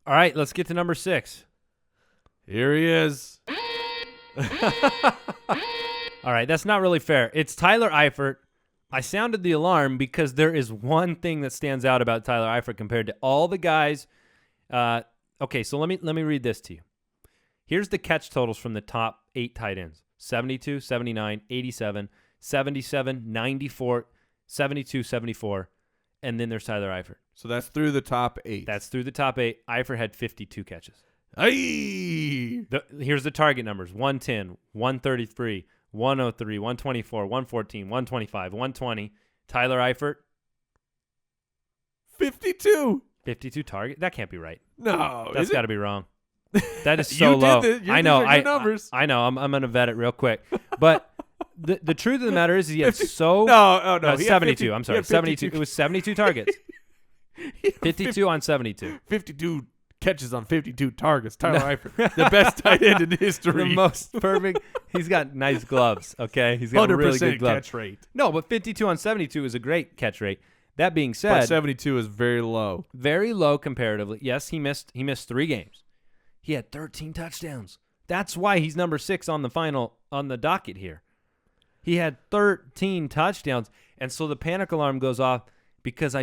All right, let's get to number 6. Here he is. All right, that's not really fair. It's Tyler Eifert. I sounded the alarm because there is one thing that stands out about Tyler Eifert compared to all the guys. Okay, so let me read this to you. Here's the catch totals from the top 8 tight ends. 72, 79, 87, 77, 94, 72, 74, and then there's Tyler Eifert. So that's through the top 8. That's through the top 8. Eifert had 52 catches. Hey! Here's the target numbers. 110, 133, 103, 124, 114, 125, 120. Tyler Eifert, 52. 52 target. That can't be right. No, That's got to be wrong. That is so You low. did I know. These are your numbers. I know. I'm going to vet it real quick. But the truth of the matter is he had 50, so no, he 72. 50, I'm sorry. 72. It was 72 targets. 52 on 72. 52 catches on 52 targets. Tyler Eifert, the best tight end in history. The most perfect. He's got nice gloves, okay? He's got 100% really good gloves. catch rate. No, but 52 on 72 is a great catch rate. That being But said, 72 is very low. Very low comparatively. Yes, he missed 3 games. He had 13 touchdowns. That's why he's number 6 on the docket here. He had 13 touchdowns, and so the panic alarm goes off because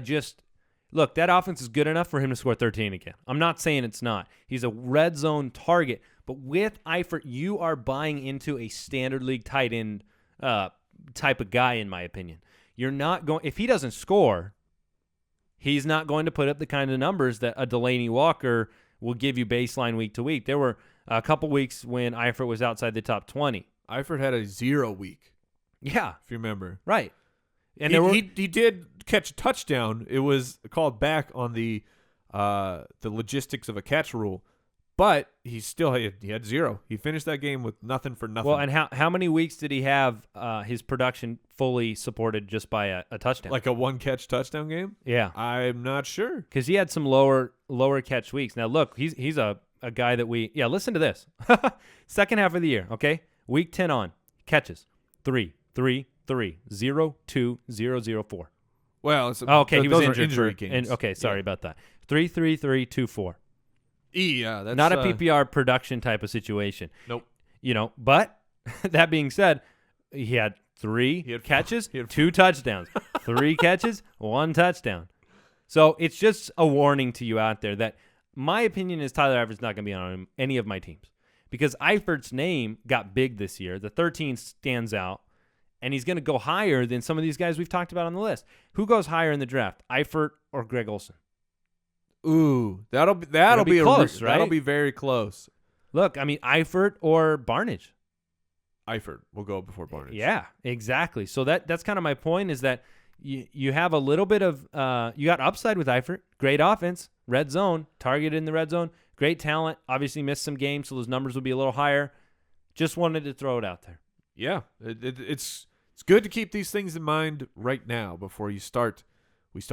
look, that offense is good enough for him to score 13 again. I'm not saying it's not. He's a red zone target, but with Eifert, you are buying into a standard league tight end type of guy, in my opinion. You're not going. If he doesn't score, he's not going to put up the kind of numbers that a Delaney Walker will give you baseline week to week. There were a couple weeks when Eifert was outside the top 20. Eifert had a 0 week. Yeah, if you remember. Right. And he did catch a touchdown. It was called back on the logistics of a catch rule, but he had 0. He finished that game with nothing for nothing. Well, and how many weeks did he have his production fully supported just by a touchdown? Like a 1-catch touchdown game? Yeah, I'm not sure because he had some lower catch weeks. Now look, he's a guy that listen to this. Second half of the year, okay, week 10 on catches 3, 3, 3, 0, 2, 0, 0, 4. Well, it's, okay, he was injured injury games. Okay, sorry about that. 3, 3, 3, 2, 4. Yeah, that's not a PPR production type of situation. Nope. But that being said, he had 3 catches, 2 touchdowns. 3 catches, 1 touchdown. So it's just a warning to you out there that my opinion is Tyler Eifert's not going to be on any of my teams because Eifert's name got big this year. The 13 stands out, and he's going to go higher than some of these guys we've talked about on the list. Who goes higher in the draft, Eifert or Greg Olsen? Ooh, that'll be close, right? That'll be very close. Look, I mean, Eifert or Barnidge. Eifert will go before Barnidge. Yeah, exactly. So that's kind of my point is that you have a little bit of you got upside with Eifert. Great offense, red zone, targeted in the red zone, great talent. Obviously missed some games, so those numbers will be a little higher. Just wanted to throw it out there. Yeah, it's good to keep these things in mind right now before we start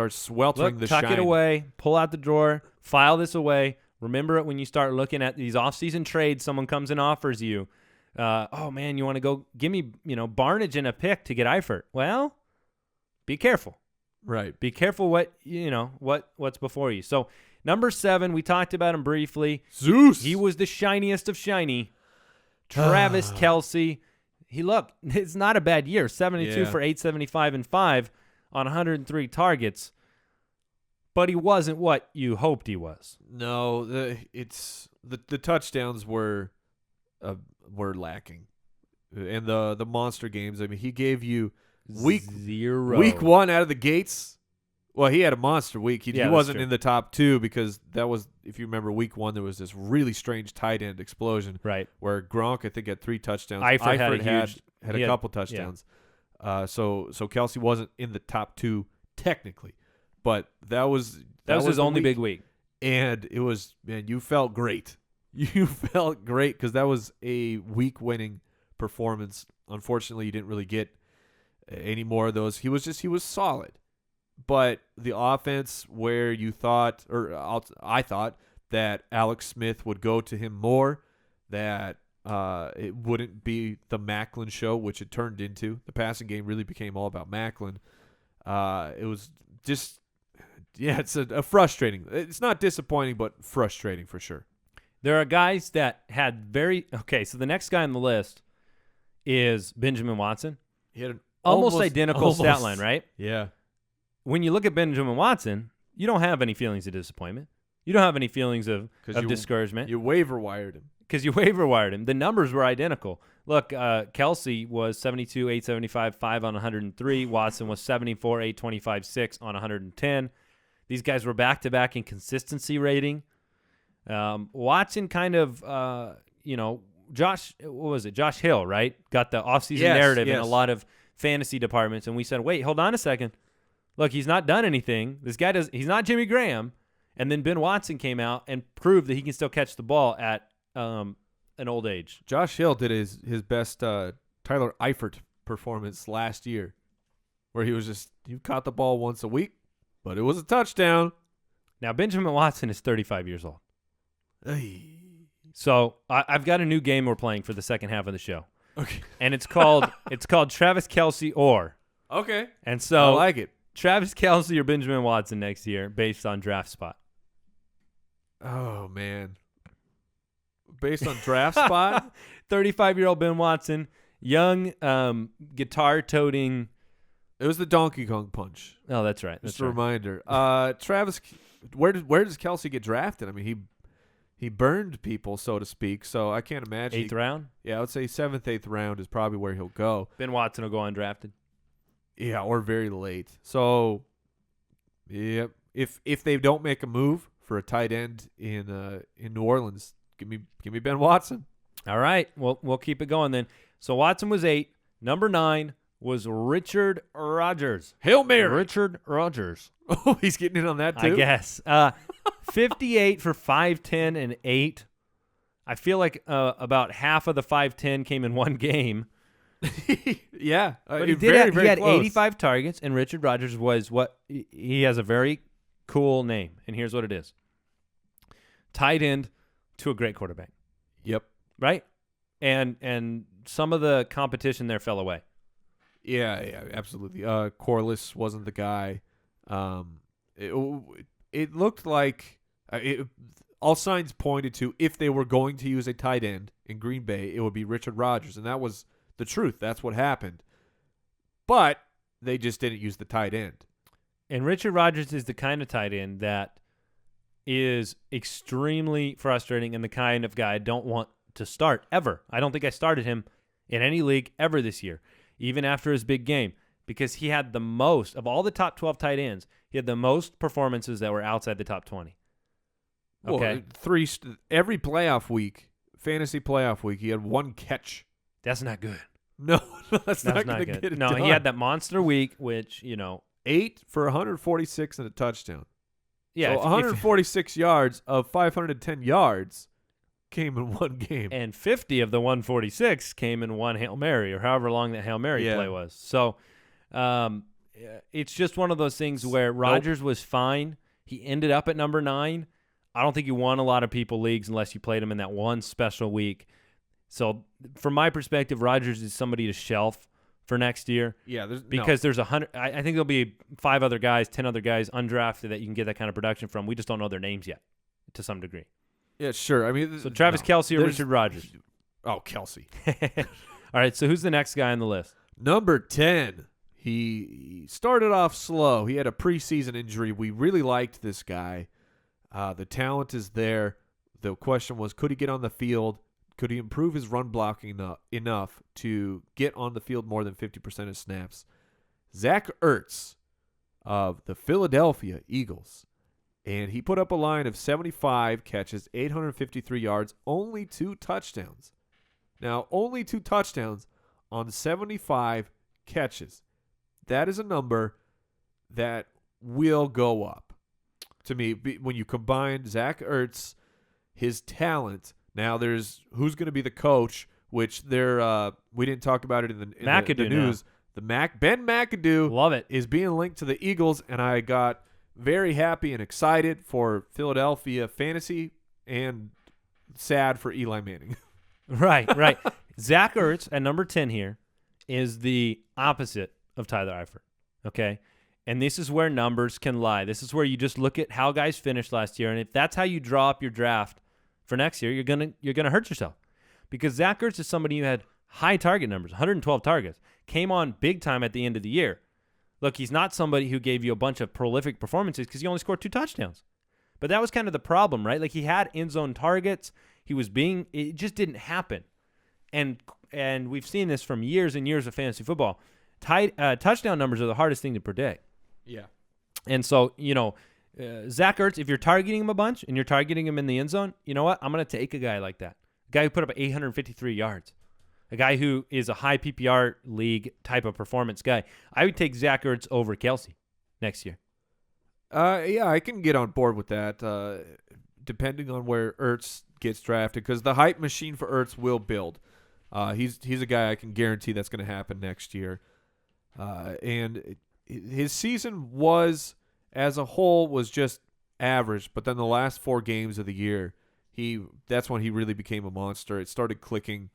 sweltering the shine. Tuck it away, pull out the drawer, file this away. Remember it when you start looking at these off-season trades. Someone comes and offers you, oh man, you want to go give me, Barnidge and a pick to get Eifert. Well, be careful. Right. Be careful what's before you. So number 7, we talked about him briefly. Zeus. He was the shiniest of shiny. Travis Kelce. It's not a bad year. 72 for 875 and 5 on 103 targets. But he wasn't what you hoped he was. No, the touchdowns were lacking, and the monster games. I mean, he gave you week 1 out of the gates. Well, he had a monster week. He wasn't in the top 2 because that was, if you remember, week 1 there was this really strange tight end explosion, right? Where Gronk I think had 3 touchdowns. Eifert had a couple touchdowns. Yeah. So Kelce wasn't in the top 2 technically, but that was his only big week, and it was, man, you felt great. You felt great because that was a week-winning performance. Unfortunately, you didn't really get any more of those. He was solid. But the offense where you thought, or I thought, that Alex Smith would go to him more, that it wouldn't be the Maclin show, which it turned into. The passing game really became all about Maclin. It was just it's a frustrating. It's not disappointing, but frustrating for sure. There are guys that had so the next guy on the list is Benjamin Watson. He had an almost identical stat line, right? Yeah. When you look at Benjamin Watson, you don't have any feelings of disappointment. You don't have any feelings of discouragement. You waiver wired him. Because you waiver wired him. The numbers were identical. Look, Kelce was 72, 875, 5 on 103. Watson was 74, 825, 6 on 110. These guys were back-to-back in consistency rating. Watson kind of, Josh Hill, right? Got the offseason narrative in a lot of fantasy departments. And we said, wait, hold on a second. Look, he's not done anything. This guy he's not Jimmy Graham. And then Ben Watson came out and proved that he can still catch the ball at an old age. Josh Hill did his best Tyler Eifert performance last year, where he caught the ball once a week, but it was a touchdown. Now, Benjamin Watson is 35 years old. Hey. So I've got a new game we're playing for the second half of the show. Okay. And it's called Travis Kelce or. Okay. And so I like it. Travis Kelce or Benjamin Watson next year based on draft spot. Oh, man. Based on draft spot? 35-year-old Ben Watson, young, guitar-toting. It was the Donkey Kong punch. Oh, that's right. Just a reminder. Travis, where does Kelce get drafted? I mean, he burned people, so to speak, so I can't imagine. 8th round? Yeah, I would say 7th, 8th round is probably where he'll go. Ben Watson will go undrafted. Yeah, or very late. So, yeah, if they don't make a move for a tight end in New Orleans, give me Ben Watson. All right, we'll keep it going then. So Watson was 8. Number 9 was Richard Rodgers. Hail Mary. Richard Rodgers. Oh, he's getting in on that too? I guess. 58 for 510 and 8. I feel like had half of the 510 came in one game. Yeah. But he had 85 targets, and Richard Rodgers was he has a very cool name, and here's what it is. Tight end to a great quarterback. Yep. Right? And some of the competition there fell away. Yeah, absolutely. Corliss wasn't the guy. It looked like all signs pointed to if they were going to use a tight end in Green Bay, it would be Richard Rodgers, and that was the truth. That's what happened. But they just didn't use the tight end. And Richard Rodgers is the kind of tight end that is extremely frustrating and the kind of guy I don't want to start ever. I don't think I started him in any league ever this year, even after his big game, because he had the most of all the top 12 tight ends. He had the most performances that were outside the top 20. Okay, well, every playoff week, fantasy playoff week, he had one catch. That's not good. No, that's not going to get it done. He had that monster week, which 8 for 146 and a touchdown. Yeah, so 146 yards of 510 yards came in one game. And 50 of the 146 came in one Hail Mary, or however long that Hail Mary play was. So it's just one of those things where Rodgers was fine. He ended up at number 9. I don't think you won a lot of people leagues unless you played him in that one special week. So from my perspective, Rodgers is somebody to shelf for next year. Yeah, there's 100. I think there'll be 5 other guys, 10 other guys undrafted that you can get that kind of production from. We just don't know their names yet, to some degree. Yeah, sure. I mean, so Travis Kelce or Richard Rodgers? Oh, Kelce. All right. So who's the next guy on the list? Number 10. He started off slow. He had a preseason injury. We really liked this guy. The talent is there. The question was, could he get on the field? Could he improve his run blocking enough to get on the field more than 50% of snaps? Zach Ertz of the Philadelphia Eagles. And he put up a line of 75 catches, 853 yards, only 2 touchdowns. Now, only 2 touchdowns on 75 catches. That is a number that will go up. To me, when you combine Zach Ertz, his talent. Now, there's who's going to be the coach, which we didn't talk about it in the news. Now. Ben McAdoo, love it, is being linked to the Eagles, and I got very happy and excited for Philadelphia fantasy and sad for Eli Manning. Right. Zach Ertz at number 10 here is the opposite of Tyler Eifert. Okay, And this is where numbers can lie. This is where you just look at how guys finished last year, and if that's how you draw up your draft for next year, you're gonna hurt yourself. Because Zach Ertz is somebody who had high target numbers, 112 targets, came on big time at the end of the year. Look, he's not somebody who gave you a bunch of prolific performances because he only scored 2 touchdowns. But that was kind of the problem, right? Like, he had end zone targets. It just didn't happen. And we've seen this from years and years of fantasy football. Touchdown numbers are the hardest thing to predict. Yeah. And so, Zach Ertz, if you're targeting him a bunch and you're targeting him in the end zone, you know what? I'm going to take a guy like that. A guy who put up 853 yards. A guy who is a high PPR league type of performance guy. I would take Zach Ertz over Kelce next year. Yeah, I can get on board with that, depending on where Ertz gets drafted, because the hype machine for Ertz will build. He's a guy I can guarantee that's going to happen next year. And his season as a whole was just average, but then the last 4 games of the year, that's when he really became a monster. It started clicking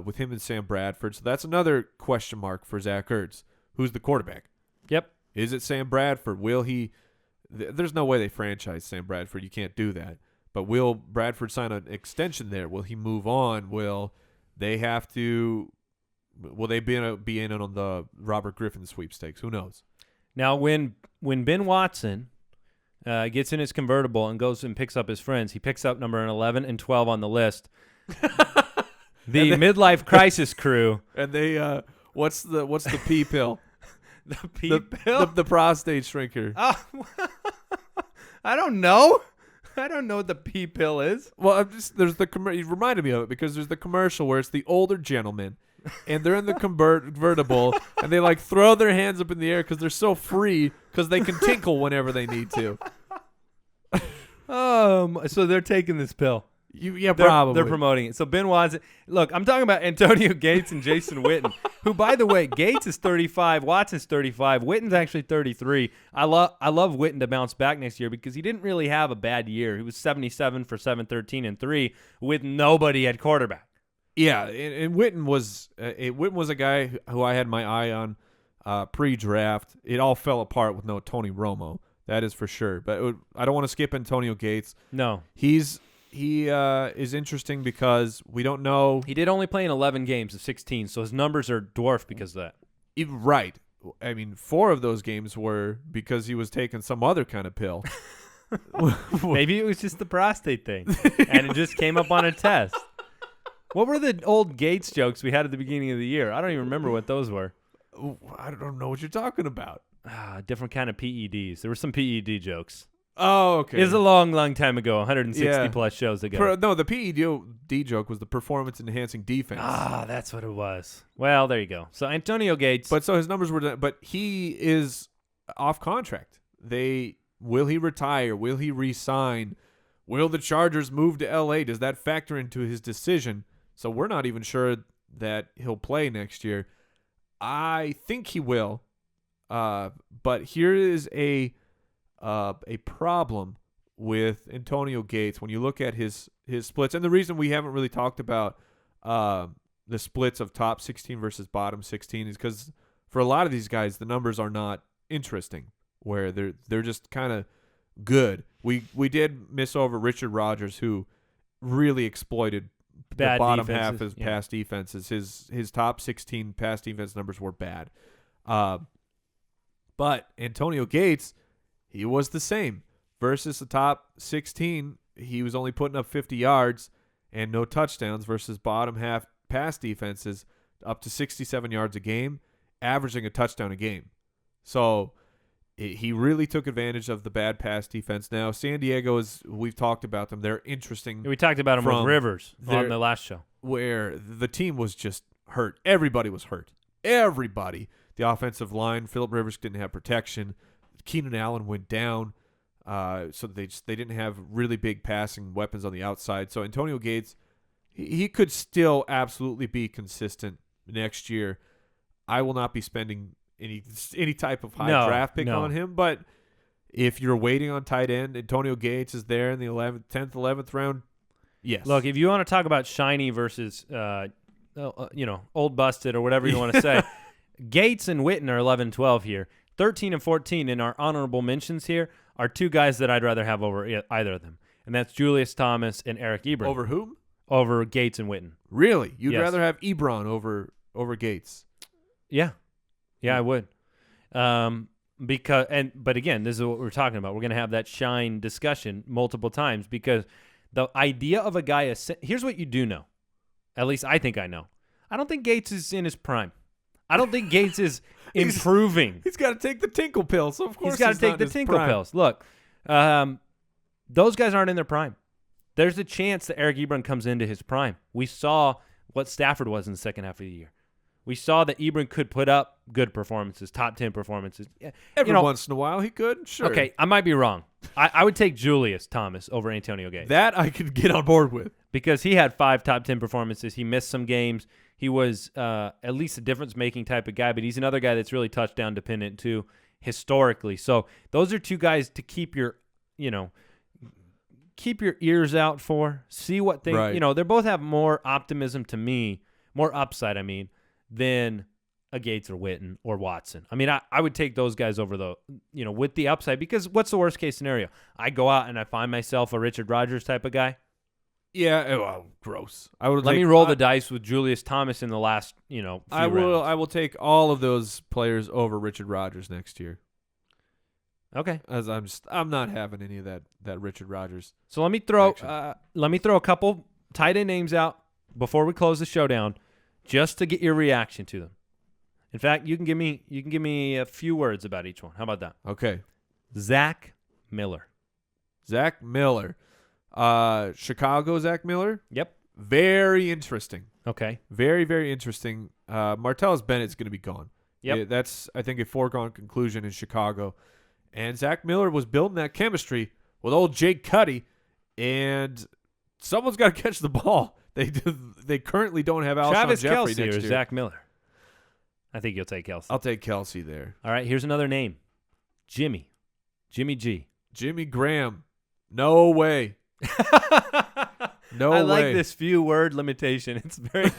with him and Sam Bradford. So that's another question mark for Zach Ertz. Who's the quarterback? Yep. Is it Sam Bradford? Will he? There's no way they franchise Sam Bradford. You can't do that. But will Bradford sign an extension there? Will he move on? Will they be in on the Robert Griffin sweepstakes? Who knows? Now, when Ben Watson gets in his convertible and goes and picks up his friends, he picks up number 11 and 12 on the list. The midlife crisis crew. And they what's the pee pill? The pee pill? The prostate shrinker. Oh, I don't know. I don't know what the pee pill is. Well, you reminded me of it because there's the commercial where it's the older gentleman, and they're in the convertible, and they like throw their hands up in the air because they're so free because they can tinkle whenever they need to. So they're taking this pill. Probably. They're promoting it. So Ben Watson. Look, I'm talking about Antonio Gates and Jason Witten, who, by the way, Gates is 35, Watson's 35, Witten's actually 33. I love Witten to bounce back next year because he didn't really have a bad year. He was 77 for 713 and 3 with nobody at quarterback. Yeah, and Witten was a guy who I had my eye on pre-draft. It all fell apart with no Tony Romo. That is for sure. But I don't want to skip Antonio Gates. No. He is interesting because we don't know. He did only play in 11 games of 16, so his numbers are dwarfed because of that. Right. I mean, 4 of those games were because he was taking some other kind of pill. Maybe it was just the prostate thing, and it just came up on a test. What were the old Gates jokes we had at the beginning of the year? I don't even remember what those were. I don't know what you're talking about. Different kind of PEDs. There were some PED jokes. Oh, okay. It was a long, long time ago, 160 plus shows ago. No, the PED joke was the performance-enhancing defense. That's what it was. Well, there you go. So Antonio Gates. So his numbers were, but he is off contract. Will he retire? Will he re-sign? Will the Chargers move to LA? Does that factor into his decision? So we're not even sure that he'll play next year. I think he will. But here is a problem with Antonio Gates when you look at his splits. And the reason we haven't really talked about the splits of top 16 versus bottom 16 is because for a lot of these guys, the numbers are not interesting, where they're just kind of good. We did miss over Richard Rodgers, who really exploited the bottom half of pass defenses. His top 16 pass defense numbers were bad. But Antonio Gates, he was the same. Versus the top 16, he was only putting up 50 yards and no touchdowns versus bottom half pass defenses up to 67 yards a game, averaging a touchdown a game. So he really took advantage of the bad pass defense. Now, San Diego we've talked about them. They're interesting. We talked about them with Rivers on the last show. Where the team was just hurt. Everybody was hurt. Everybody. The offensive line, Phillip Rivers didn't have protection. Keenan Allen went down. So they didn't have really big passing weapons on the outside. So Antonio Gates, he could still absolutely be consistent next year. I will not be spending any type of high draft pick on him. But if you're waiting on tight end, Antonio Gates is there in the 10th, 11th round. Yes. Look, if you want to talk about shiny versus old busted or whatever you want to say, Gates and Witten are 11-12 here. 13 and 14 in our honorable mentions here are two guys that I'd rather have over either of them, and that's Julius Thomas and Eric Ebron. Over whom? Over Gates and Witten. Really? You'd Yes. rather have Ebron over Gates? Yeah, I would. But again, this is what we're talking about. We're going to have that shine discussion multiple times because the idea of a guy here's what you do know. At least I think I know. I don't think Gates is in his prime. I don't think Gates is improving. He's got to take the tinkle pill, so of course He's got to take the tinkle pills. Look, those guys aren't in their prime. There's a chance that Eric Ebron comes into his prime. We saw what Stafford was in the second half of the year. We saw that Ebron could put up good performances, top 10 performances. Every once in a while he could, sure. Okay, I might be wrong. I would take Julius Thomas over Antonio Gates. That I could get on board with. Because he had 5 top 10 performances. He missed some games. He was at least a difference-making type of guy, but he's another guy that's really touchdown dependent too, historically. So those are two guys to keep your ears out for. See what they, right. They both have more optimism to me, more upside, than a Gates or Witten or Watson. I would take those guys over with the upside, because what's the worst case scenario? I go out and I find myself a Richard Rodgers type of guy. Yeah, gross. Let me roll the dice with Julius Thomas in the last, few rounds. I will take all of those players over Richard Rodgers next year. Okay. As I'm not having any of that Richard Rodgers. So let me throw a couple tight end names out before we close the show down, just to get your reaction to them. In fact, you can give me a few words about each one. How about that? Okay. Zach Miller. Chicago Zach Miller. Yep. Very interesting. Okay. Very, very interesting. Martellus Bennett's going to be gone. Yep. That's, I think, a foregone conclusion in Chicago. And Zach Miller was building that chemistry with old Jake Cuddy, and someone's got to catch the ball. They currently don't have Alshon Travis Jeffrey Kelce next or year. Zach Miller. I think you'll take Kelce. I'll take Kelce there. All right, here's another name. Jimmy G. Jimmy Graham. No way. No way. I like this few word limitation. It's very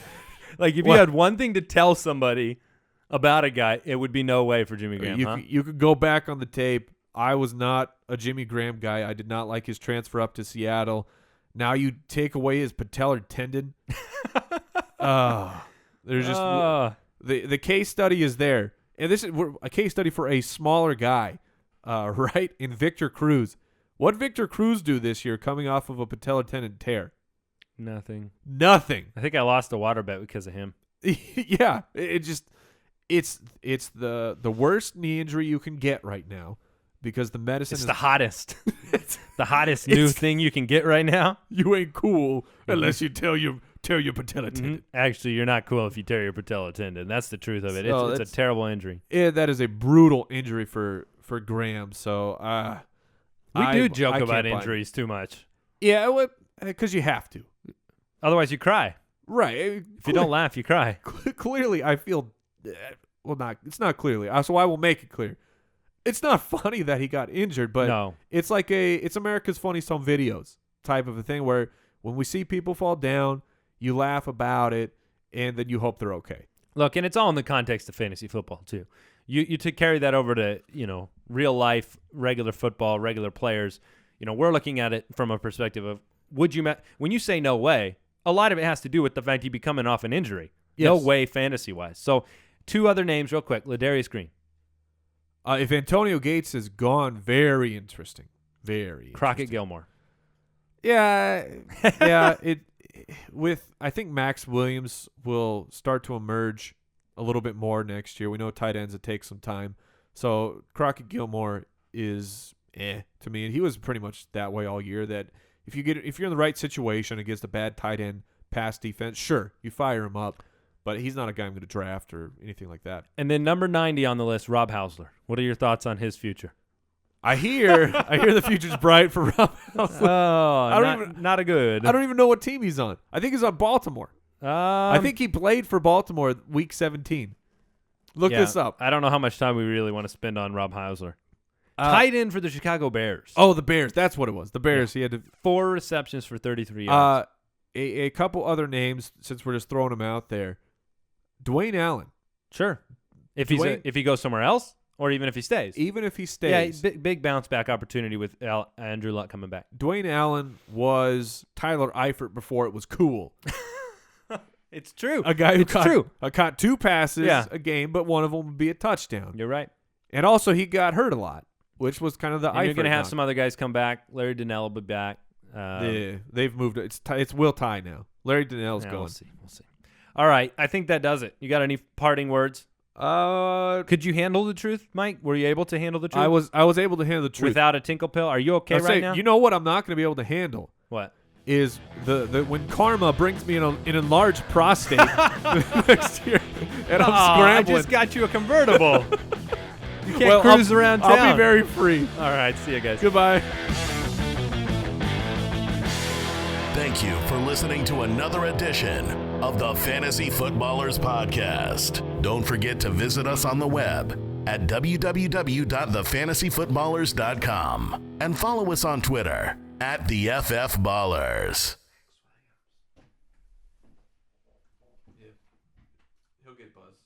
like if you had one thing to tell somebody about a guy, it would be no way for Jimmy Graham. You could go back on the tape. I was not a Jimmy Graham guy. I did not like his transfer up to Seattle. Now you take away his patellar tendon. There's just the case study is there, and this is a case study for a smaller guy, right? In Victor Cruz. What did Victor Cruz do this year, coming off of a patellar tendon tear? Nothing. I think I lost a water bet because of him. Yeah, it's the worst knee injury you can get right now, because the medicine is the hottest. It's the hottest new thing you can get right now. You ain't cool unless you tear your patella tendon. Mm-hmm. Actually, you're not cool if you tear your patella tendon. That's the truth of it. It's a terrible injury. Yeah, that is a brutal injury for Graham. So we do joke about injuries too much. Yeah, because you have to. Otherwise, you cry. Right. If you don't laugh, you cry. Clearly, I feel. It's not clearly. So I will make it clear. It's not funny that he got injured, but no. It's like it's America's Funniest Home Videos type of a thing, where when we see people fall down, you laugh about it, and then you hope they're okay. Look, and it's all in the context of fantasy football too. You to carry that over to real life, regular football, regular players. We're looking at it from a perspective of when you say no way, a lot of it has to do with the fact you be coming off an injury. Yes. No way, fantasy wise. So, two other names, real quick. Ladarius Green. If Antonio Gates is gone, very interesting. Very Crockett interesting. Gilmore. Yeah. I think Max Williams will start to emerge a little bit more next year. We know tight ends, it takes some time. So Crockett Gilmore is to me. And he was pretty much that way all year, that if you're in the right situation against a bad tight end pass defense, sure, you fire him up. But he's not a guy I'm going to draft or anything like that. And then number 90 on the list, Rob Hausler. What are your thoughts on his future? I hear the future's bright for Rob Hausler. Oh, not a good. I don't even know what team he's on. I think he's on Baltimore. I think he played for Baltimore week 17. Look this up. I don't know how much time we really want to spend on Rob Hausler. Tight end for the Chicago Bears. Oh, the Bears. That's what it was. The Bears. Yeah. He had 4 receptions for 33 yards. A couple other names, since we're just throwing them out there. Dwayne Allen. Sure. If he goes somewhere else, Or even if he stays. Even if he stays. Yeah, big bounce back opportunity with Andrew Luck coming back. Dwayne Allen was Tyler Eifert before it was cool. It's true. A guy who It's true. caught 2 passes a game, but one of them would be a touchdown. You're right. And also he got hurt a lot, which was kind of the And Eifert you're going to have knock. some other guys come back. Larry Donnell will be back. Yeah, they've moved. It's Will Tye now. Larry Donnell's going. We'll see. All right. I think that does it. You got any parting words? Could you handle the truth, Mike? Were you able to handle the truth? I was able to handle the truth. Without a tinkle pill? Are you okay I'll right say, now? You know what I'm not going to be able to handle? What? Is the when karma brings me an enlarged prostate next year, and I'm scrambling. I just got you a convertible. You can't cruise around town. I'll be very free. All right, see you guys. Goodbye. Thank you for listening to another edition of the Fantasy Footballers Podcast. Don't forget to visit us on the web at www.thefantasyfootballers.com and follow us on Twitter at the FF Ballers. He'll get buzzed.